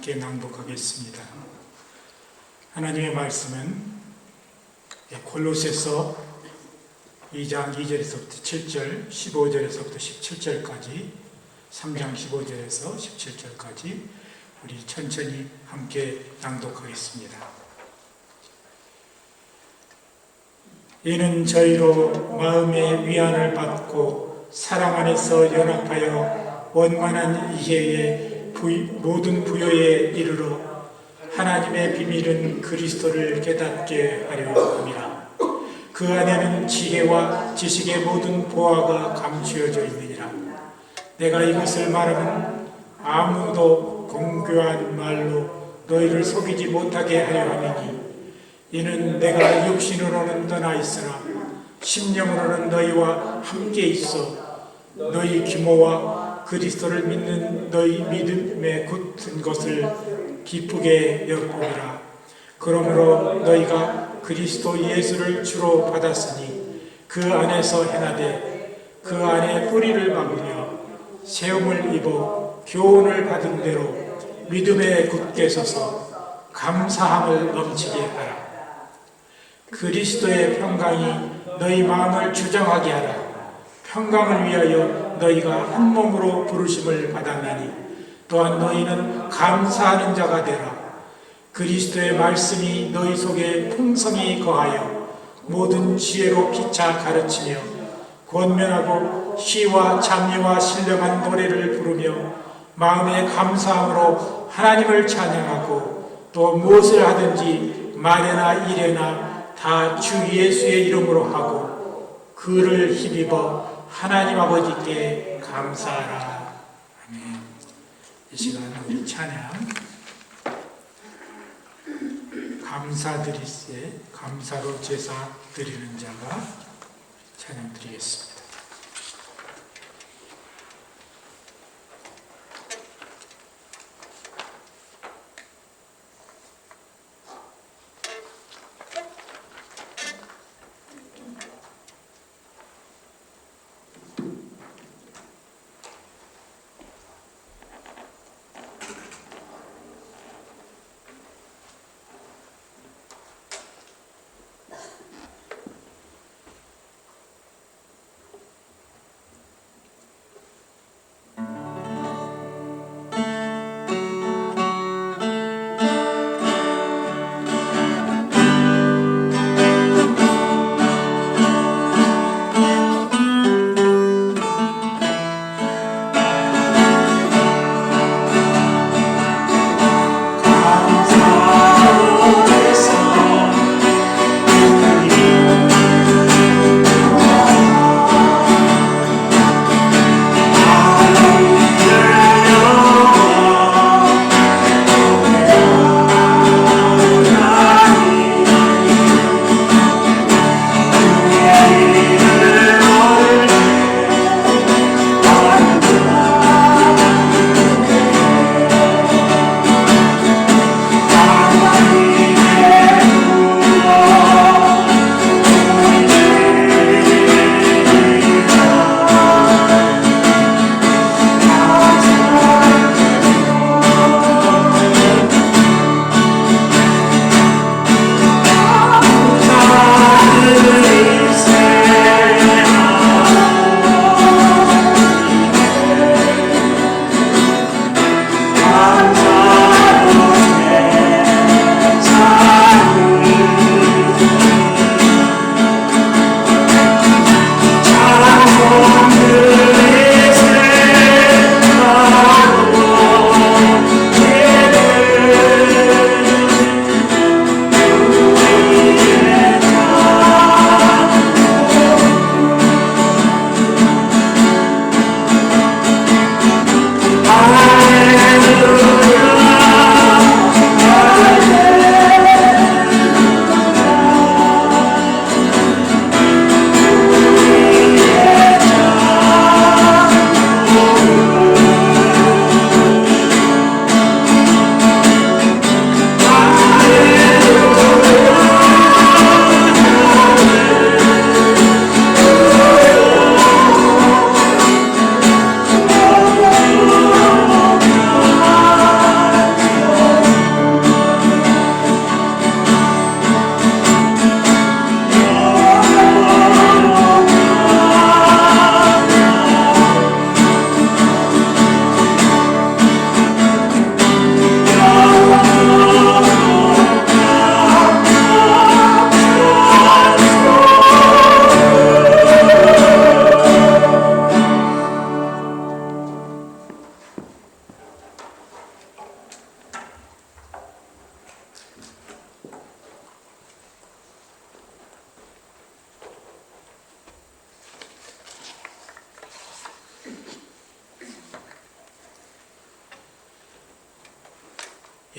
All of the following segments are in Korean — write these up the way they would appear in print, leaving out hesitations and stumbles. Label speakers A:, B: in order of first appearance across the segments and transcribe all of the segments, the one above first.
A: 함께 낭독하겠습니다. 하나님의 말씀은 골로새서 2장 2절에서부터 7절, 15절에서부터 17절까지, 3장 15절에서 17절까지 우리 천천히 함께 낭독하겠습니다. 이는 저희로 마음의 위안을 받고 사랑 안에서 연합하여 원만한 이해의 모든 부요에 이르러 하나님의 비밀은 그리스도를 깨닫게 하려 함이라. 그 안에는 지혜와 지식의 모든 보화가 감추어져 있느니라. 내가 이것을 말하면 아무도 공교한 말로 너희를 속이지 못하게 하려 함이니, 이는 내가 육신으로는 떠나 있으나 심령으로는 너희와 함께 있어 너희 규모와 그리스도를 믿는 너희 믿음에 굳은 것을 기쁘게 여김이라. 그러므로 너희가 그리스도 예수를 주로 받았으니 그 안에서 행하되 그 안에 뿌리를 박으며 세움을 입어 교훈을 받은 대로 믿음에 굳게 서서 감사함을 넘치게 하라. 그리스도의 평강이 너희 마음을 주장하게 하라. 평강을 위하여 너희가 한 몸으로 부르심을 받았나니 또한 너희는 감사하는 자가 되라. 그리스도의 말씀이 너희 속에 풍성히 거하여 모든 지혜로 피차 가르치며 권면하고 시와 찬미와 신령한 노래를 부르며 마음의 감사함으로 하나님을 찬양하고, 또 무엇을 하든지 말에나 일에나 다 주 예수의 이름으로 하고 그를 힘입어 하나님 아버지께 감사하라. 아멘. 이 시간 우리 찬양 감사드리세 감사로 제사 드리는 자가 찬양 드리겠습니다.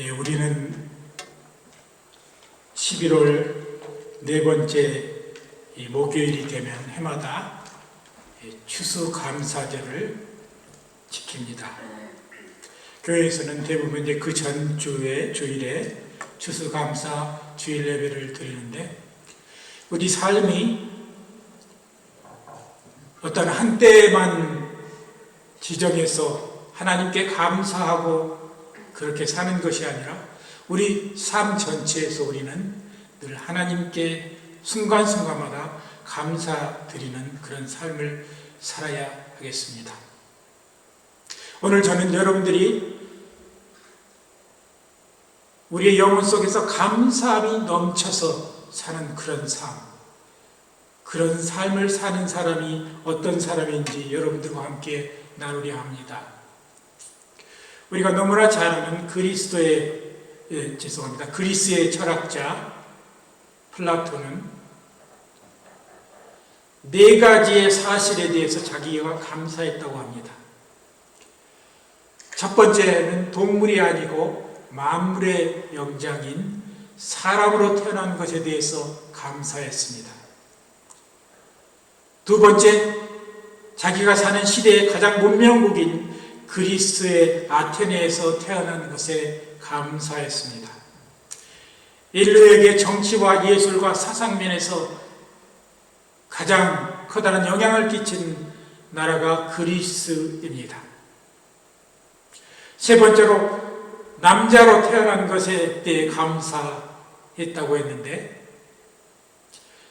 A: 우리는 11월 네 번째 목요일이 되면 해마다 추수감사절을 지킵니다. 교회에서는 대부분 이제 그 전주에 주일에 추수감사 주일 예배를 드리는데, 우리 삶이 어떤 한때만 지정해서 하나님께 감사하고 그렇게 사는 것이 아니라 우리 삶 전체에서 우리는 늘 하나님께 순간순간마다 감사드리는 그런 삶을 살아야 하겠습니다. 오늘 저는 여러분들이 우리의 영혼 속에서 감사함이 넘쳐서 사는 그런 삶, 그런 삶을 사는 사람이 어떤 사람인지 여러분들과 함께 나누려 합니다. 우리가 너무나 잘 아는 그리스의 철학자 플라톤은 네 가지의 사실에 대해서 자기가 감사했다고 합니다. 첫 번째는 동물이 아니고 만물의 영장인 사람으로 태어난 것에 대해서 감사했습니다. 두 번째, 자기가 사는 시대의 가장 문명국인 그리스의 아테네에서 태어난 것에 감사했습니다. 인류에게 정치와 예술과 사상면에서 가장 커다란 영향을 끼친 나라가 그리스입니다. 세 번째로, 남자로 태어난 것에 대해 감사했다고 했는데,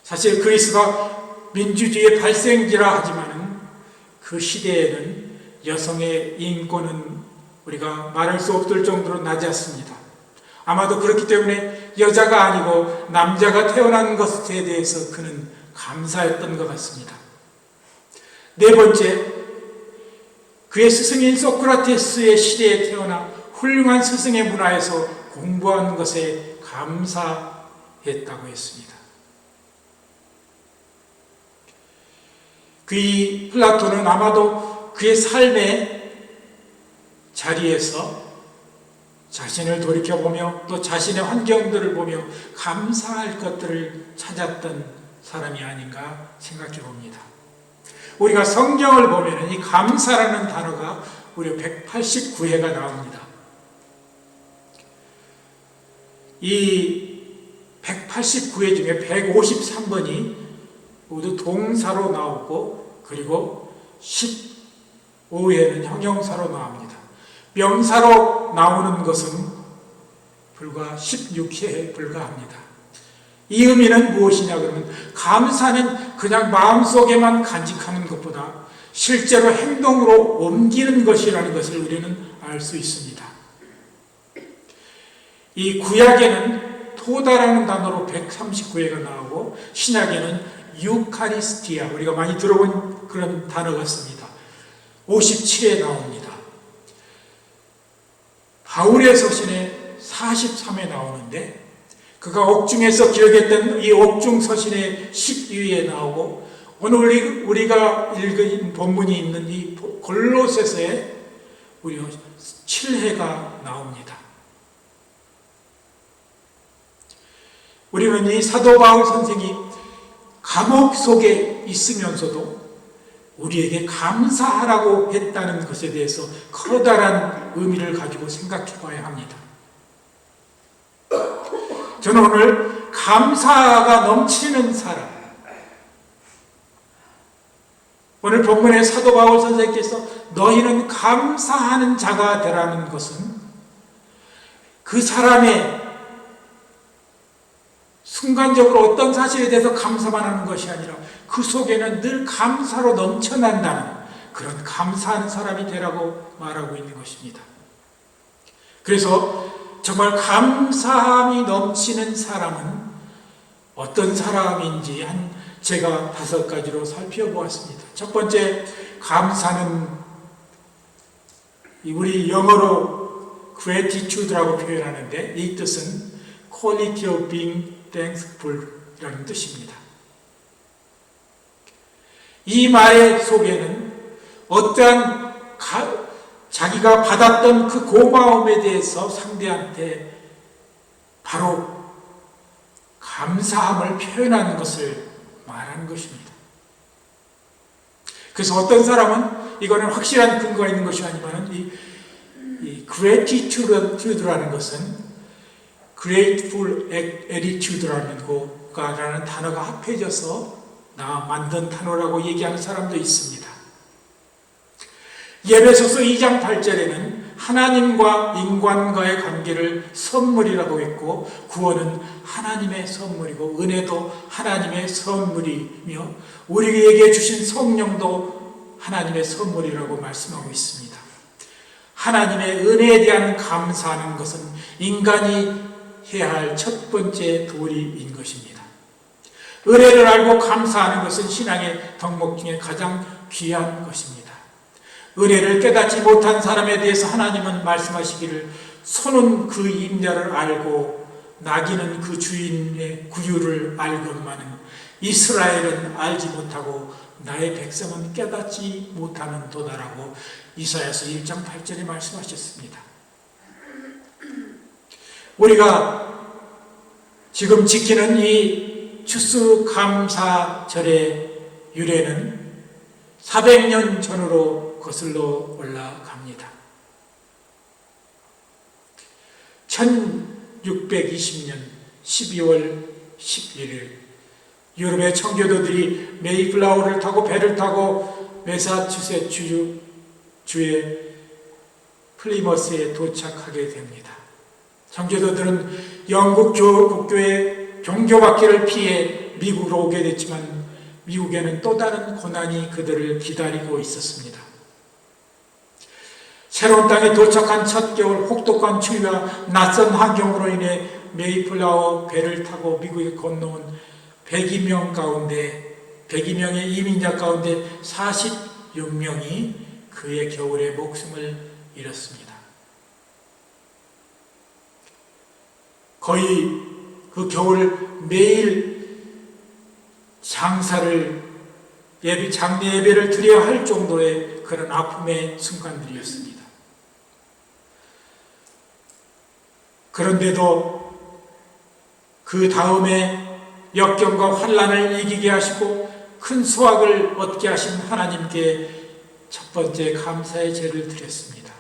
A: 사실 그리스가 민주주의의 발생지라 하지만 그 시대에는 여성의 인권은 우리가 말할 수 없을 정도로 낮았습니다. 아마도 그렇기 때문에 여자가 아니고 남자가 태어난 것에 대해서 그는 감사했던 것 같습니다. 네 번째, 그의 스승인 소크라테스의 시대에 태어나 훌륭한 스승의 문화에서 공부한 것에 감사했다고 했습니다. 그 플라톤은 아마도 그의 삶의 자리에서 자신을 돌이켜보며 또 자신의 환경들을 보며 감사할 것들을 찾았던 사람이 아닌가 생각해 봅니다. 우리가 성경을 보면 이 감사라는 단어가 무려 189회가 나옵니다. 이 189회 중에 153번이 모두 동사로 나오고, 그리고 15회는 형용사로 나옵니다. 명사로 나오는 것은 불과 16회에 불과합니다. 이 의미는 무엇이냐 그러면, 감사는 그냥 마음속에만 간직하는 것보다 실제로 행동으로 옮기는 것이라는 것을 우리는 알 수 있습니다. 이 구약에는 토다라는 단어로 139회가 나오고, 신약에는 유카리스티아, 우리가 많이 들어본 그런 단어 같습니다. 57회 나옵니다. 바울의 서신에 43회 나오는데, 그가 옥중에서 기록했던 이 옥중 서신의 12회에 나오고, 오늘 우리가 읽은 본문이 있는 이 골로새서에 무려 7회가 나옵니다. 우리는 이 사도 바울 선생이 감옥 속에 있으면서도 우리에게 감사하라고 했다는 것에 대해서 커다란 의미를 가지고 생각해 봐야 합니다. 저는 오늘 감사가 넘치는 사람, 오늘 본문의 사도 바울 선생께서 너희는 감사하는 자가 되라는 것은 그 사람의 순간적으로 어떤 사실에 대해서 감사만 하는 것이 아니라 그 속에는 늘 감사로 넘쳐난다는 그런 감사하는 사람이 되라고 말하고 있는 것입니다. 그래서 정말 감사함이 넘치는 사람은 어떤 사람인지 제가 5가지로 살펴보았습니다. 첫 번째, 감사는 우리 영어로 gratitude라고 표현하는데, 이 뜻은 quality of being thankful이라는 뜻입니다. 이 말 속에는 어떠한 자기가 받았던 그 고마움에 대해서 상대한테 바로 감사함을 표현하는 것을 말하는 것입니다. 그래서 어떤 사람은 이거는 확실한 근거가 있는 것이 아니면 이 gratitude라는 것은 grateful attitude라는 거라는 단어가 합해져서 만든 단어라고 얘기하는 사람도 있습니다. 에베소서 2장 8절에는 하나님과 인간과의 관계를 선물이라고 했고, 구원은 하나님의 선물이고 은혜도 하나님의 선물이며 우리에게 주신 성령도 하나님의 선물이라고 말씀하고 있습니다. 하나님의 은혜에 대한 감사하는 것은 인간이 해야 할 첫 번째 도리인 것입니다. 은혜를 알고 감사하는 것은 신앙의 덕목 중에 가장 귀한 것입니다. 은혜를 깨닫지 못한 사람에 대해서 하나님은 말씀하시기를 소는 그 임자를 알고 나귀는 그 주인의 구유를 알건만은 이스라엘은 알지 못하고 나의 백성은 깨닫지 못하는 도다라고 이사야서 1장 8절에 말씀하셨습니다. 우리가 지금 지키는 이 추수감사절의 유래는 400년 전으로 거슬러 올라갑니다. 1620년 12월 11일 유럽의 청교도들이 메이플라워를 타고 배를 타고 매사추세츠 주의 플리머스에 도착하게 됩니다. 청교도들은 영국 국교의 종교박해를 피해 미국으로 오게 됐지만 미국에는 또 다른 고난이 그들을 기다리고 있었습니다. 새로운 땅에 도착한 첫 겨울 혹독한 추위와 낯선 환경으로 인해 메이플라워 배를 타고 미국에 건너온 102명의 이민자 가운데 46명이 그의 겨울에 목숨을 잃었습니다. 거의 그 겨울 매일 장례 예배를 드려야 할 정도의 그런 아픔의 순간들이었습니다. 그런데도 그 다음에 역경과 환난을 이기게 하시고 큰 수확을 얻게 하신 하나님께 첫 번째 감사의 제를 드렸습니다.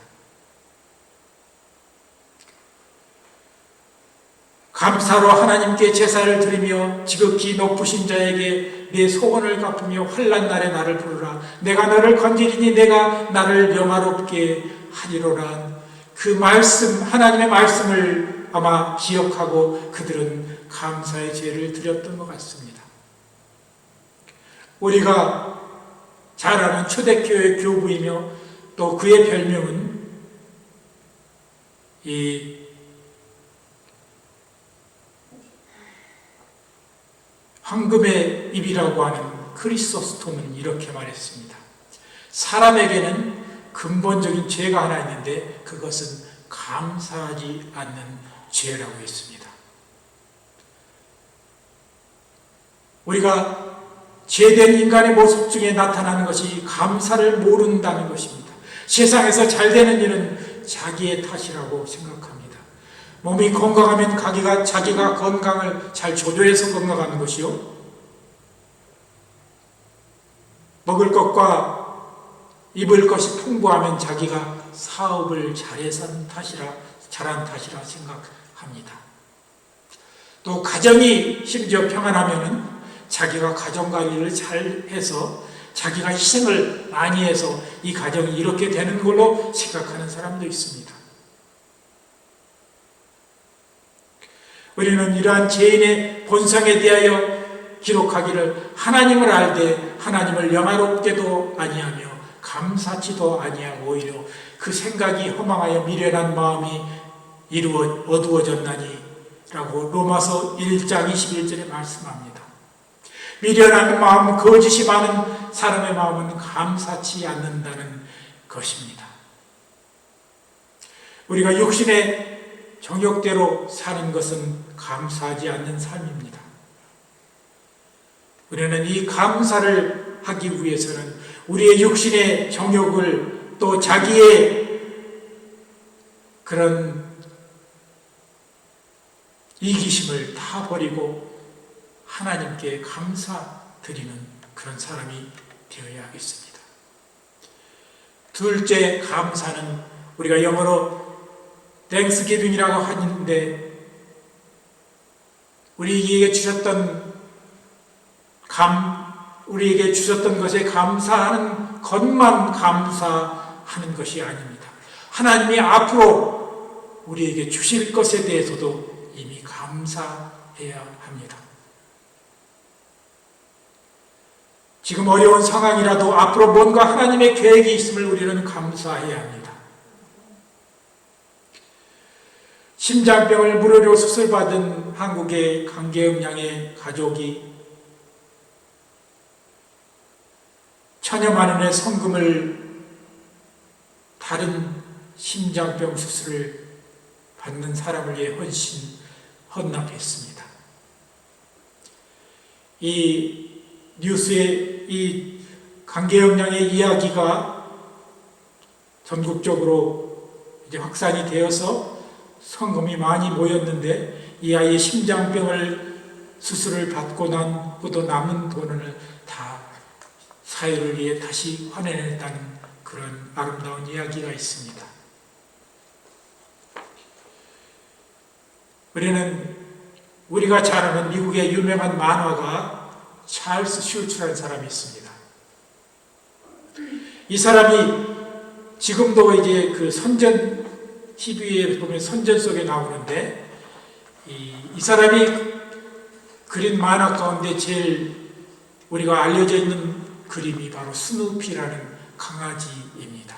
A: 감사로 하나님께 제사를 드리며 지극히 높으신 자에게 내 소원을 갚으며 환난 날에 나를 부르라. 내가 너를 건지리니 내가 나를 영화롭게 하리로라. 그 말씀, 하나님의 말씀을 아마 기억하고 그들은 감사의 제를 드렸던 것 같습니다. 우리가 잘 아는 초대교회 교부이며 또 그의 별명은 이 황금의 입이라고 하는 크리소스톰은 이렇게 말했습니다. 사람에게는 근본적인 죄가 하나 있는데 그것은 감사하지 않는 죄라고 했습니다. 우리가 죄된 인간의 모습 중에 나타나는 것이 감사를 모른다는 것입니다. 세상에서 잘 되는 일은 자기의 탓이라고 생각합니다. 몸이 건강하면 자기가 건강을 잘 조절해서 건강하는 것이요, 먹을 것과 입을 것이 풍부하면 자기가 사업을 잘한 탓이라 생각합니다. 또 가정이 심지어 평안하면은 자기가 가정관리를 잘해서 자기가 희생을 많이 해서 이 가정이 이렇게 되는 걸로 생각하는 사람도 있습니다. 우리는 이러한 죄인의 본성에 대하여 기록하기를 하나님을 알되 하나님을 영화롭게도 아니하며 감사치도 아니하고 오히려 그 생각이 허망하여 미련한 마음이 어두워졌나니 라고 로마서 1장 21절에 말씀합니다. 미련한 마음, 거짓이 많은 사람의 마음은 감사치 않는다는 것입니다. 우리가 육신의 정욕대로 사는 것은 감사하지 않는 삶입니다. 우리는 이 감사를 하기 위해서는 우리의 육신의 정욕을 또 자기의 그런 이기심을 다 버리고 하나님께 감사드리는 그런 사람이 되어야 하겠습니다. 둘째, 감사는 우리가 영어로 땡스기빙이라고 하는데, 우리에게 주셨던 것에 감사하는 것만 감사하는 것이 아닙니다. 하나님이 앞으로 우리에게 주실 것에 대해서도 이미 감사해야 합니다. 지금 어려운 상황이라도 앞으로 뭔가 하나님의 계획이 있음을 우리는 감사해야 합니다. 심장병을 무료로 수술받은 한국의 강계영 양의 가족이 천여만 원의 성금을 다른 심장병 수술을 받는 사람을 위해 헌납했습니다. 이 뉴스에 이 강계영 양의 이야기가 전국적으로 이제 확산이 되어서 성금이 많이 모였는데, 이 아이의 심장병을 수술을 받고 난 후도 남은 돈을 다 사회를 위해 다시 환원했다는 그런 아름다운 이야기가 있습니다. 우리가 잘 아는 미국의 유명한 만화가 찰스 슈츠라는 사람이 있습니다. 이 사람이 지금도 이제 그 선전 TV에 보면 선전 속에 나오는데, 이 사람이 그린 만화 가운데 제일 우리가 알려져 있는 그림이 바로 스누피라는 강아지입니다.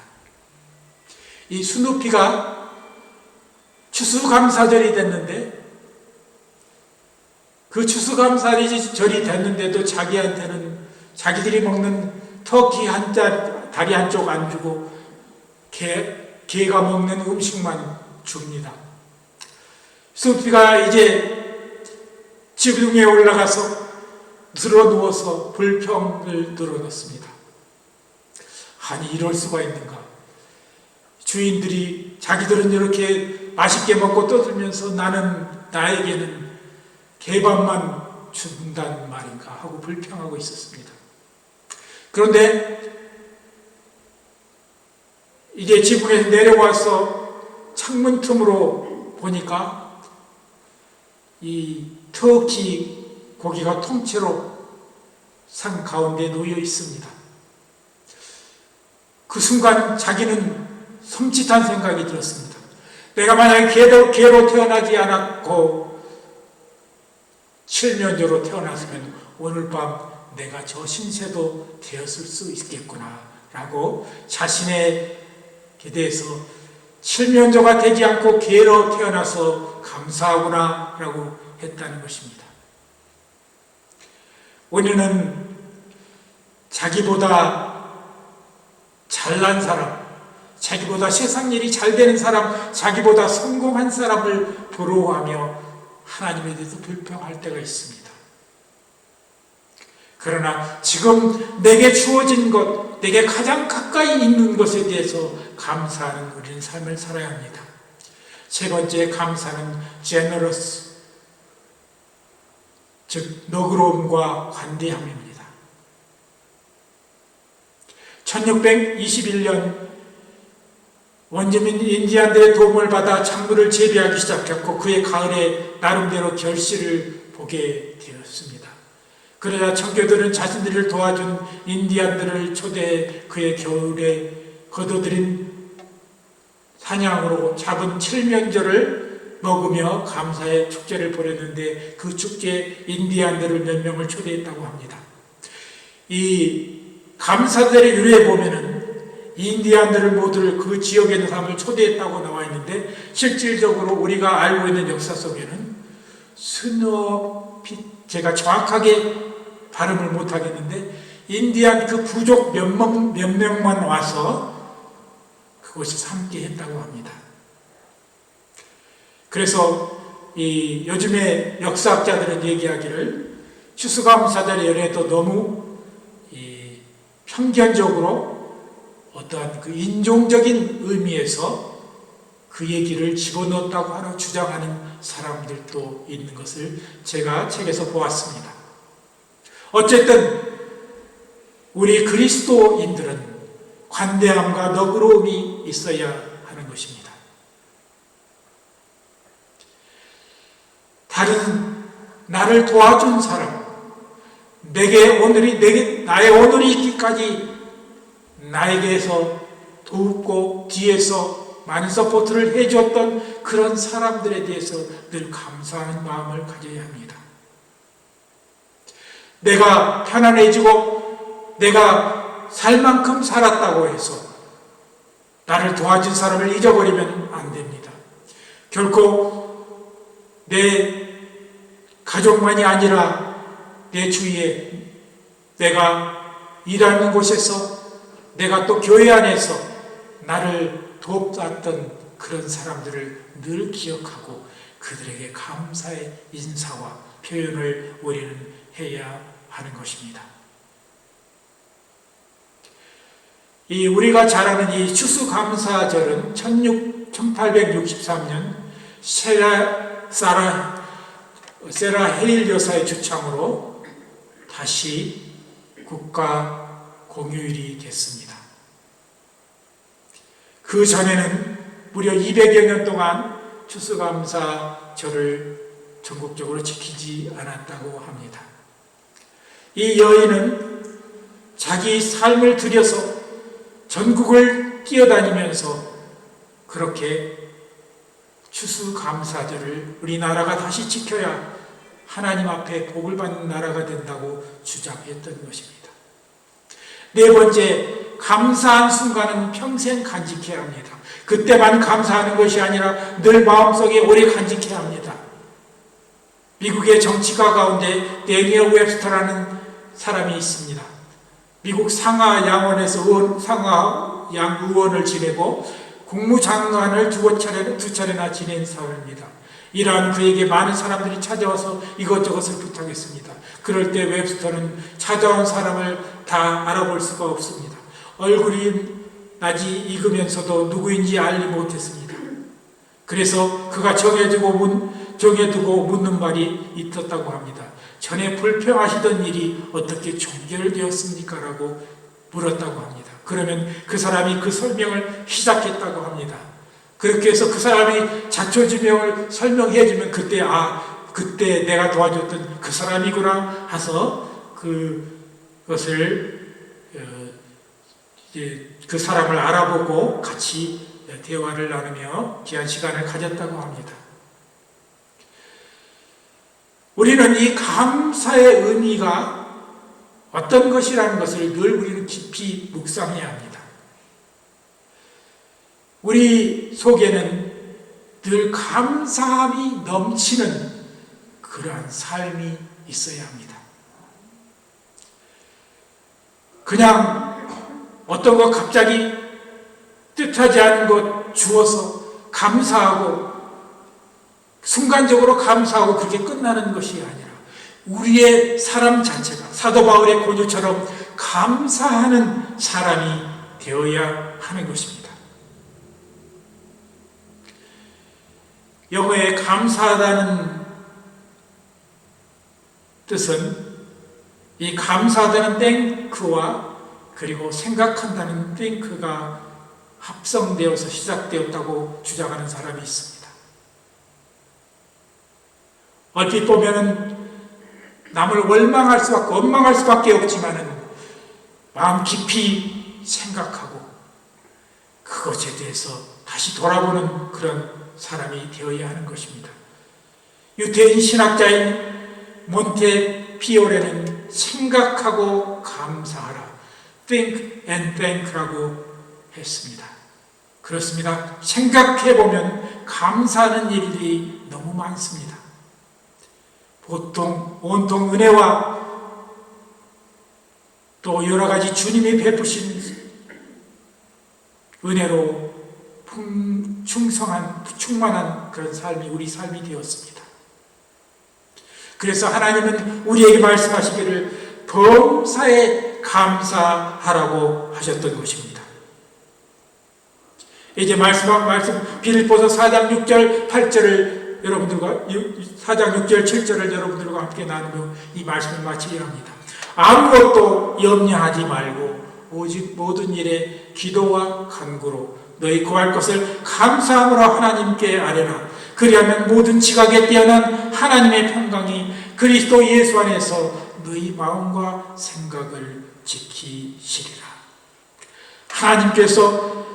A: 이 스누피가 추수감사절이 됐는데, 그 추수감사절이 됐는데도 자기한테는 자기들이 먹는 터키 다리 한쪽 안 주고 개가 먹는 음식만 줍니다. 스누피가 이제 지붕 위에 올라가서 드러누워서 불평을 늘어놓습니다. 아니, 이럴 수가 있는가? 주인들이 자기들은 이렇게 맛있게 먹고 떠들면서 나에게는 개밥만 준다는 말인가 하고 불평하고 있었습니다. 그런데 이제 지붕에서 내려와서 창문 틈으로 보니까 이 터키 고기가 통째로 상 가운데 놓여 있습니다. 그 순간 자기는 섬찟한 생각이 들었습니다. 내가 만약에 개로 태어나지 않았고 칠면조로 태어났으면 오늘 밤 내가 저 신세도 되었을 수 있겠구나 라고 자신에게 대해서 칠면조가 되지 않고 개로 태어나서 감사하구나 라고 했다는 것입니다. 우리는 자기보다 잘난 사람, 자기보다 세상 일이 잘 되는 사람, 자기보다 성공한 사람을 부러워하며 하나님에 대해서 불평할 때가 있습니다. 그러나 지금 내게 주어진 것, 내게 가장 가까이 있는 것에 대해서 감사하는 우리는 삶을 살아야 합니다. 세 번째 감사는 generous, 즉 너그러움과 관대함입니다. 1621년 원주민 인디안들의 도움을 받아 작물을 재배하기 시작했고, 그의 가을에 나름대로 결실을 보게 되었습니다. 그러자 청교도는 자신들을 도와준 인디안들을 초대해 그의 겨울에 거둬들인 사냥으로 잡은 칠면조를 먹으며 감사의 축제를 벌였는데, 그 축제에 인디안들을 몇 명을 초대했다고 합니다. 이 감사절의 유래에 보면은 인디안들을 모두를 그 지역에 있는 사람을 초대했다고 나와 있는데, 실질적으로 우리가 알고 있는 역사 속에는 제가 정확하게 발음을 못하겠는데, 인디안 그 부족 몇 명만 와서 그곳에서 함께 했다고 합니다. 그래서 이 요즘에 역사학자들은 얘기하기를 추수감사절의 연회도 너무 편견적으로 어떠한 그 인종적인 의미에서 그 얘기를 집어넣었다고 하러 주장하는 사람들도 있는 것을 제가 책에서 보았습니다. 어쨌든 우리 그리스도인들은 관대함과 너그러움이 있어야 하는 것입니다. 다른 나를 도와준 사람, 나의 오늘이 있기까지 나에게서 돕고 뒤에서 많은 서포트를 해줬던 그런 사람들에 대해서 늘 감사하는 마음을 가져야 합니다. 내가 편안해지고 내가 살 만큼 살았다고 해서 나를 도와준 사람을 잊어버리면 안 됩니다. 결코 내 가족만이 아니라 내 주위에 내가 일하는 곳에서 내가 또 교회 안에서 나를 돕았던 그런 사람들을 늘 기억하고 그들에게 감사의 인사와 표현을 우리는 해야 하는 것입니다. 우리가 잘 아는 이 추수감사절은 1863년 세라 헤일 여사의 주창으로 다시 국가 공휴일이 됐습니다. 그 전에는 무려 200여 년 동안 추수감사절을 전국적으로 지키지 않았다고 합니다. 이 여인은 자기 삶을 들여서 전국을 뛰어다니면서 그렇게 추수감사절을 우리나라가 다시 지켜야 하나님 앞에 복을 받는 나라가 된다고 주장했던 것입니다. 네 번째, 감사한 순간은 평생 간직해야 합니다. 그때만 감사하는 것이 아니라 늘 마음속에 오래 간직해야 합니다. 미국의 정치가 가운데 데니얼 웹스터라는 사람이 있습니다. 미국 상하 양원에서 상하 양 의원을 지내고 국무장관을 두 차례나 지낸 사람입니다. 이러한 그에게 많은 사람들이 찾아와서 이것저것을 부탁했습니다. 그럴 때 웹스터는 찾아온 사람을 다 알아볼 수가 없습니다. 얼굴이 낯이 익으면서도 누구인지 알지 못했습니다. 그래서 그가 정해두고 묻는 말이 있었다고 합니다. 전에 불평하시던 일이 어떻게 종결되었습니까? 라고 물었다고 합니다. 그러면 그 사람이 그 설명을 시작했다고 합니다. 그렇게 해서 그 사람이 자초지명을 설명해주면 그때 내가 도와줬던 그 사람이구나 해서 그것을 그 사람을 알아보고 같이 대화를 나누며 귀한 시간을 가졌다고 합니다. 우리는 이 감사의 의미가 어떤 것이라는 것을 늘 우리는 깊이 묵상해야 합니다. 우리 속에는 늘 감사함이 넘치는 그러한 삶이 있어야 합니다. 그냥 어떤 것 갑자기 뜻하지 않은 것 주어서 감사하고 순간적으로 감사하고 그렇게 끝나는 것이 아니라 우리의 사람 자체가 사도 바울의 고유처럼 감사하는 사람이 되어야 하는 것입니다. 영어에 감사하다는 뜻은 이 감사하다는 thank와 그리고 생각한다는 think가 합성되어서 시작되었다고 주장하는 사람이 있습니다. 얼핏 보면은 남을 원망할 수밖에 없지만은 마음 깊이 생각하고 그것에 대해서 다시 돌아보는 그런 사람이 되어야 하는 것입니다. 유태인 신학자인 몬테피오레는 생각하고 감사하라, think and thank라고 했습니다. 그렇습니다. 생각해보면 감사하는 일이 너무 많습니다. 온통 은혜와 또 여러 가지 주님이 베푸신 은혜로 충만한 그런 삶이 우리 삶이 되었습니다. 그래서 하나님은 우리에게 말씀하시기를 범사에 감사하라고 하셨던 것입니다. 이제 말씀 빌립보서 4장 6절 8절을 여러분들과 4장 6절 7절을 여러분들과 함께 나누며 이 말씀을 마치려 합니다. 아무것도 염려하지 말고 오직 모든 일에 기도와 간구로 너희 구할 것을 감사함으로 하나님께 아뢰라. 그리하면 모든 지각에 뛰어난 하나님의 평강이 그리스도 예수 안에서 너희 마음과 생각을 지키시리라. 하나님께서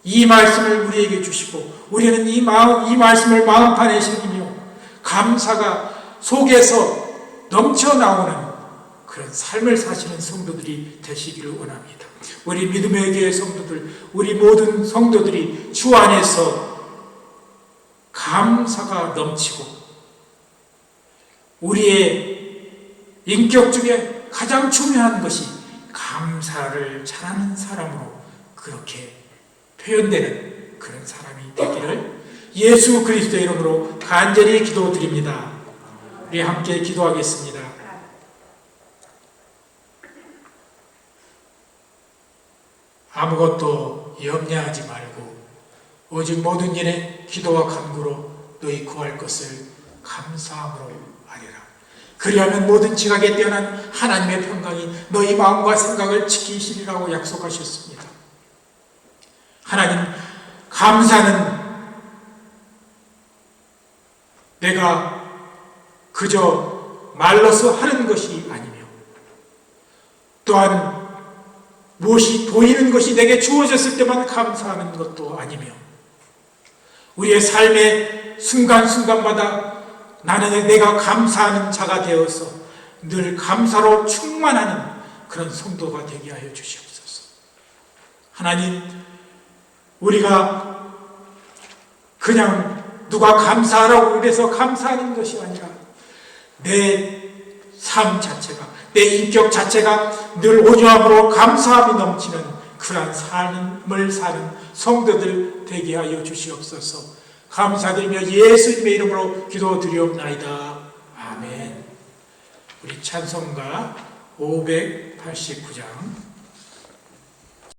A: 이 말씀을 우리에게 주시고 우리는 이 말씀을 마음판에 새기며 감사가 속에서 넘쳐나오는 그런 삶을 사시는 성도들이 되시기를 원합니다. 우리 믿음의 교회 성도들, 우리 모든 성도들이 주 안에서 감사가 넘치고 우리의 인격 중에 가장 중요한 것이 감사를 잘하는 사람으로 그렇게 표현되는 그런 사람이 되기를 예수 그리스도의 이름으로 간절히 기도드립니다. 우리 함께 기도하겠습니다. 아무것도 염려하지 말고 오직 모든 일에 기도와 간구로 너희 구할 것을 감사함으로 아뢰라. 그리하면 모든 지각에 뛰어난 하나님의 평강이 너희 마음과 생각을 지키시리라고 약속하셨습니다. 하나님, 감사는 내가 그저 말로서 하는 것이 아니며 또한 무엇이 보이는 것이 내게 주어졌을 때만 감사하는 것도 아니며 우리의 삶의 순간순간마다 나는 내가 감사하는 자가 되어서 늘 감사로 충만하는 그런 성도가 되게 하여 주시옵소서. 하나님, 우리가 그냥 누가 감사하라고 그래서 감사하는 것이 아니라 내 삶 자체가, 내 인격 자체가 늘 온유함으로 감사함이 넘치는 그러한 삶을 사는 성도들 되게 하여 주시옵소서. 감사드리며 예수님의 이름으로 기도드리옵나이다. 아멘. 우리 찬송가 589장